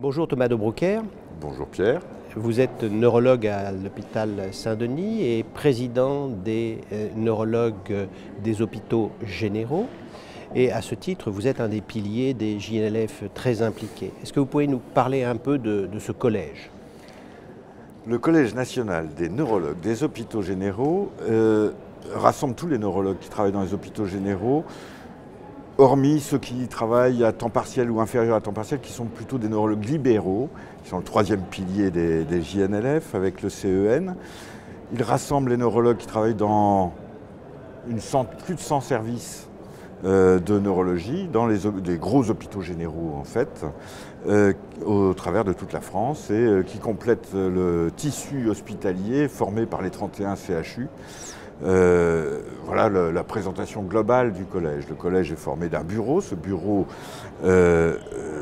Bonjour Thomas de Broeckher. Bonjour Pierre. Vous êtes neurologue à l'hôpital Saint-Denis et président des neurologues des hôpitaux généraux. Et à ce titre, vous êtes un des piliers des JNLF très impliqués. Est-ce que vous pouvez nous parler un peu de ce collège? Le Collège national des neurologues des hôpitaux généraux rassemble tous les neurologues qui travaillent dans les hôpitaux généraux, hormis ceux qui travaillent à temps partiel ou inférieur à temps partiel, qui sont plutôt des neurologues libéraux, qui sont le troisième pilier des JNLF avec le CEN. Il rassemble les neurologues qui travaillent dans plus de 100 services de neurologie dans les gros hôpitaux généraux en fait, au travers de toute la France et qui complètent le tissu hospitalier formé par les 31 CHU. Voilà la présentation globale du collège. Le collège est formé d'un bureau. Ce bureau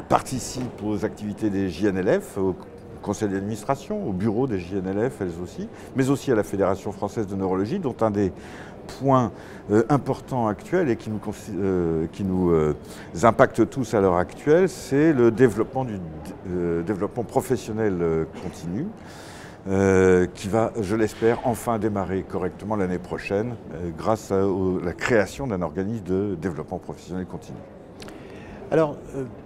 participe aux activités des JNLF, au conseil d'administration, au bureau des JNLF elles aussi, mais aussi à la Fédération française de neurologie, dont un des points importants actuels et qui nous impacte tous à l'heure actuelle, c'est le développement professionnel continu. Qui va, je l'espère, enfin démarrer correctement l'année prochaine grâce à la création d'un organisme de développement professionnel continu. Alors,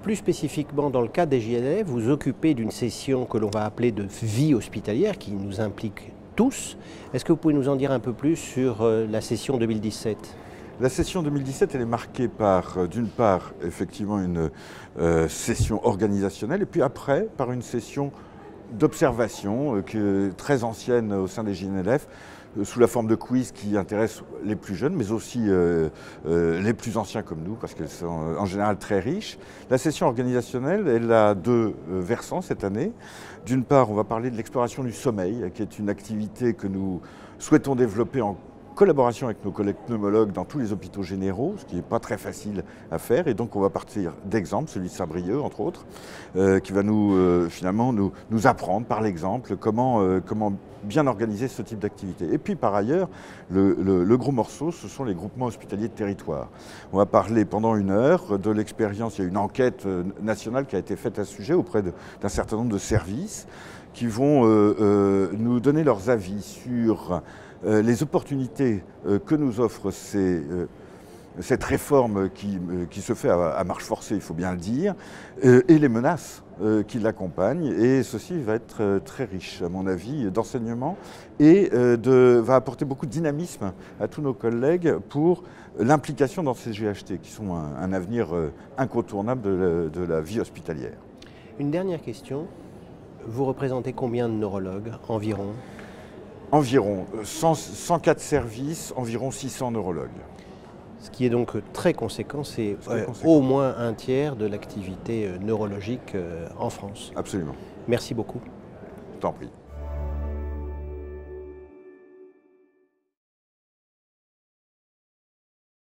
plus spécifiquement, dans le cas des JNLF, vous occupez d'une session que l'on va appeler de vie hospitalière, qui nous implique tous. Est-ce que vous pouvez nous en dire un peu plus sur la session 2017 ? La session 2017, elle est marquée par, d'une part, effectivement, une session organisationnelle, et puis après, par une session d'observation très ancienne au sein des JNLF, sous la forme de quiz qui intéressent les plus jeunes, mais aussi les plus anciens comme nous, parce qu'elles sont en général très riches. La session organisationnelle, elle a deux versants cette année. D'une part, on va parler de l'exploration du sommeil, qui est une activité que nous souhaitons développer en collaboration avec nos collègues pneumologues dans tous les hôpitaux généraux, ce qui n'est pas très facile à faire. Et donc on va partir d'exemples, celui de Saint-Brieuc entre autres, qui va finalement nous apprendre par l'exemple comment bien organiser ce type d'activité. Et puis par ailleurs, le gros morceau, ce sont les groupements hospitaliers de territoire. On va parler pendant 1 heure de l'expérience. Il y a une enquête nationale qui a été faite à ce sujet auprès d'un certain nombre de services qui vont nous donner leurs avis sur les opportunités que nous offre cette réforme qui se fait à marche forcée, il faut bien le dire, et les menaces qui l'accompagnent. Et ceci va être très riche, à mon avis, d'enseignement et va apporter beaucoup de dynamisme à tous nos collègues pour l'implication dans ces GHT, qui sont un avenir incontournable de la vie hospitalière. Une dernière question. Vous représentez combien de neurologues environ ? Environ 104 services, environ 600 neurologues. Ce qui est donc très conséquent, c'est au moins un tiers de l'activité neurologique en France. Absolument. Merci beaucoup. Je t'en prie.